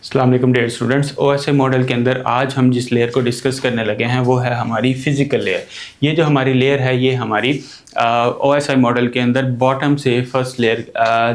अस्सलाम वालेकुम dear students. OSI model के अंदर आज हम जिस लेयर को डिस्कस करने लगे हैं वो है हमारी फ़िज़िकल लेयर। ये जो हमारी लेयर है ये हमारी OSI मॉडल के अंदर बॉटम से फर्स्ट लेयर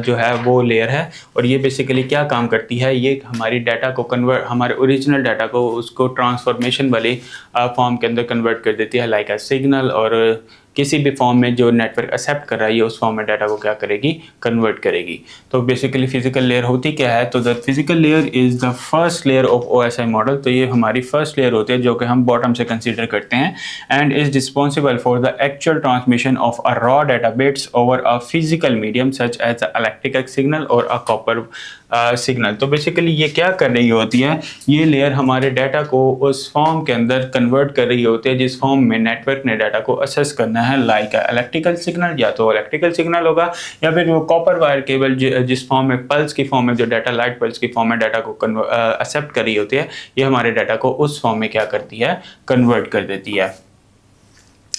जो है वो लेयर है। और ये बेसिकली क्या काम करती है, ये हमारी डाटा को कन्वर्ट, हमारे ओरिजिनल डाटा को उसको ट्रांसफॉर्मेशन वाली फॉर्म के अंदर कन्वर्ट कर देती है, लाइक ए सिग्नल, और किसी भी फॉर्म में जो नेटवर्क एक्सेप्ट कर रहा है ये उस फॉर्म में डाटा को क्या करेगी, कन्वर्ट करेगी। तो बेसिकली फिजिकल लेयर होती क्या है, तो the physical layer is the first layer of OSI model. तो ये हमारी फर्स्ट लेयर होती है जो कि हम बॉटम से कंसीडर करते हैं, and is responsible for the actual transmission of a raw data bits over a physical medium such as a electrical signal और अ कॉपर सिग्नल। तो बेसिकली ये क्या कर रही होती है, ये लेयर हमारे डाटा को उस फॉर्म के अंदर कन्वर्ट कर रही होती है जिस फॉर्म में नेटवर्क ने डाटा को असेस करना है, लाइक इलेक्ट्रिकल सिग्नल, या तो इलेक्ट्रिकल सिग्नल होगा या फिर वो कॉपर वायर केबल जिस फॉर्म में पल्स की फॉर्म में जो डाटा लाइट पल्स की फॉर्म में डाटा को एक्सेप्ट कर रही होती है, ये हमारे डाटा को उस फॉर्म में क्या करती है, कन्वर्ट कर देती है।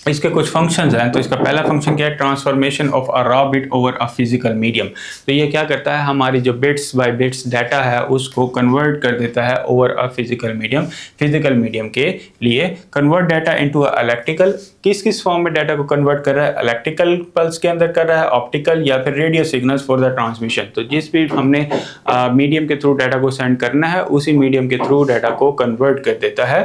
इसके कुछ फंक्शंस हैं। तो इसका पहला फंक्शन क्या है, transformation of a raw bit over a physical medium. तो ये क्या करता है, हमारी जो बिट्स बाय बिट्स डाटा है उसको कन्वर्ट कर देता है over a physical medium. Physical medium के लिए convert data into a electrical, किस किस फॉर्म में डाटा को कन्वर्ट कर रहा है, इलेक्ट्रिकल पल्स के अंदर कर रहा है, ऑप्टिकल या फिर radio signals for the transmission. तो जिस भी हमने मीडियम के थ्रू डाटा को सेंड करना है उसी मीडियम के थ्रू डाटा को कन्वर्ट कर देता है।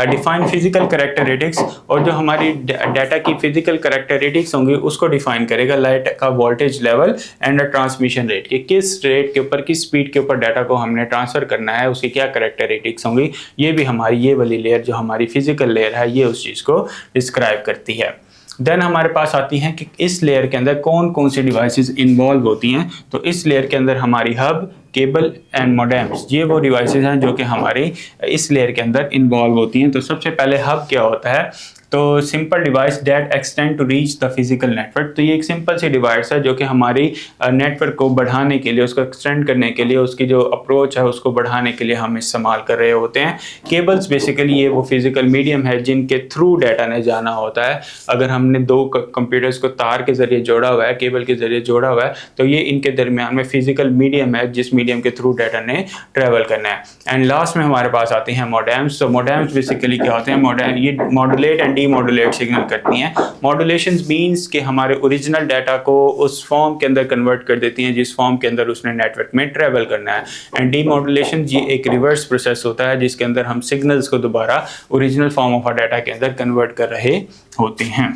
डिफाइन फिजिकल कैरेक्टरिस्टिक्स, और जो हमारी डाटा की फिजिकल कैरेक्टरिस्टिक्स होंगी उसको डिफाइन करेगा, लाइट का voltage level and transmission rate, कि किस रेट के ऊपर, किस स्पीड के ऊपर डाटा को हमने ट्रांसफर करना है, उसकी क्या कैरेक्टरिस्टिक्स होंगी। ये भी हमारी ये वाली लेयर जो हमारी फिजिकल लेयर है ये उस चीज़ को डिस्क्राइब करती है। देन हमारे पास आती हैं कि इस लेयर के अंदर कौन कौन सी डिवाइसेस इन्वॉल्व होती हैं। तो इस लेयर के अंदर हमारी हब, केबल एंड मोडेम्स, ये वो डिवाइसेस हैं जो कि हमारी इस लेयर के अंदर इन्वॉल्व होती हैं। तो सबसे पहले हब क्या होता है, तो simple device that extend to reach the physical network. तो ये एक सिंपल सी डिवाइस है जो कि हमारी नेटवर्क को बढ़ाने के लिए, उसको एक्सटेंड करने के लिए, उसकी जो अप्रोच है उसको बढ़ाने के लिए हम इस्तेमाल कर रहे होते हैं। केबल्स बेसिकली ये वो फिजिकल मीडियम है जिनके थ्रू डाटा ने जाना होता है। अगर हमने दो कंप्यूटर्स को तार के ज़रिए जोड़ा हुआ है, केबल के ज़रिए जोड़ा हुआ है, तो ये इनके दरमियान में फिजिकल मीडियम है जिस मीडियम के थ्रू डाटा ने ट्रेवल करना है। एंड लास्ट में हमारे पास आते हैं मोडेम्स। तो मोडेम्स बेसिकली क्या होते हैं, ये मॉड्यूलेट एंड डीमॉड्यूलेट सिग्नल करती हैं। मॉड्यूलेशन मींस कि हमारे ओरिजिनल डाटा को उस फॉर्म के अंदर कन्वर्ट कर देती हैं जिस फॉर्म के अंदर उसने नेटवर्क में ट्रेवल करना है। एंड डीमॉड्यूलेशन ये एक रिवर्स प्रोसेस होता है जिसके अंदर हम सिग्नल्स को दोबारा ओरिजिनल फॉर्म ऑफ डाटा के अंदर कन्वर्ट कर रहे होते हैं।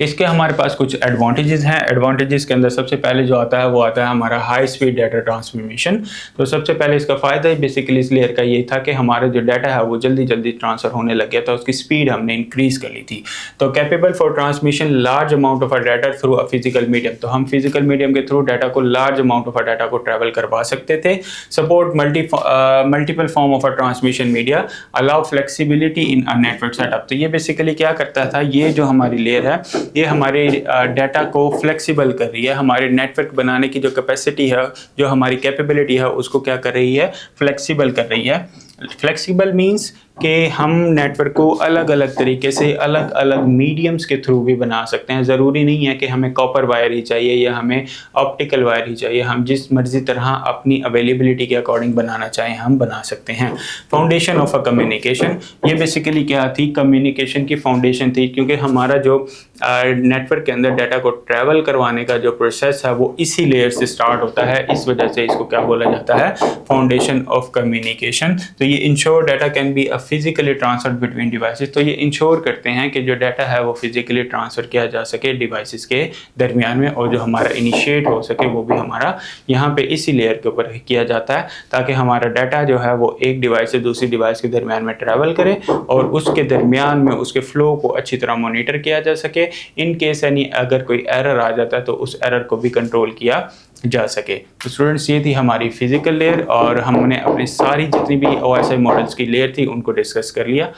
इसके हमारे पास कुछ एडवांटेजेस हैं। एडवांटेजेस के अंदर सबसे पहले जो आता है वो आता है हमारा हाई स्पीड डाटा ट्रांसफॉर्मेशन। तो सबसे पहले इसका फ़ायदा ही बेसिकली इस लेयर का ये था कि हमारा जो डाटा है वो जल्दी जल्दी ट्रांसफ़र होने लग गया था, उसकी स्पीड हमने इंक्रीज़ कर ली थी। तो capable for transmission large amount of a data through a physical medium. तो हम फिजिकल मीडियम के थ्रू डाटा को large amount of a data को ट्रैवल करवा सकते थे। Support multiple form of a transmission media, allow flexibility in a network setup. तो ये बेसिकली क्या करता था, ये जो हमारी लेयर है ये हमारे डाटा को फ्लेक्सिबल कर रही है, हमारे नेटवर्क बनाने की जो कैपेसिटी है, जो हमारी कैपेबिलिटी है उसको क्या कर रही है, फ्लेक्सिबल कर रही है। फ्लेक्सिबल मींस कि हम नेटवर्क को अलग अलग तरीके से अलग अलग मीडियम्स के थ्रू भी बना सकते हैं। ज़रूरी नहीं है कि हमें कॉपर वायर ही चाहिए या हमें ऑप्टिकल वायर ही चाहिए, हम जिस मर्जी तरह अपनी अवेलेबिलिटी के अकॉर्डिंग बनाना चाहें हम बना सकते हैं। फाउंडेशन ऑफ अ कम्युनिकेशन, ये बेसिकली क्या थी, कम्युनिकेशन की फाउंडेशन थी, क्योंकि हमारा जो नेटवर्क के अंदर डाटा को ट्रैवल करवाने का जो प्रोसेस है वो इसी लेयर से स्टार्ट होता है। इस वजह से इसको क्या बोला जाता है, फाउंडेशन ऑफ कम्युनिकेशन। तो ये ensure data can be physically transfer between devices. तो ये इंश्योर करते हैं कि जो डाटा है वो फिजिकली ट्रांसफ़र किया जा सके डिवाइसेस के दरमियान में, और जो हमारा इनिशिएट हो सके वो भी हमारा यहाँ पे इसी लेयर के ऊपर किया जाता है, ताकि हमारा डाटा जो है वो एक डिवाइस से दूसरी डिवाइस के दरमियान में ट्रैवल करे और उसके दरमियान में उसके फ्लो को अच्छी तरह मॉनिटर किया जा सके। इन केस यानी अगर कोई एरर आ जाता है तो उस एरर को भी कंट्रोल किया जा सके। तो स्टूडेंट्स ये थी हमारी फिजिकल लेयर, और हमने अपनी सारी जितनी भी OSI मॉडल्स की लेयर थी उनको डिस्कस कर लिया।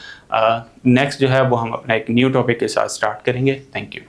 नेक्स्ट जो है वो हम अपना एक न्यू टॉपिक के साथ स्टार्ट करेंगे। Thank you.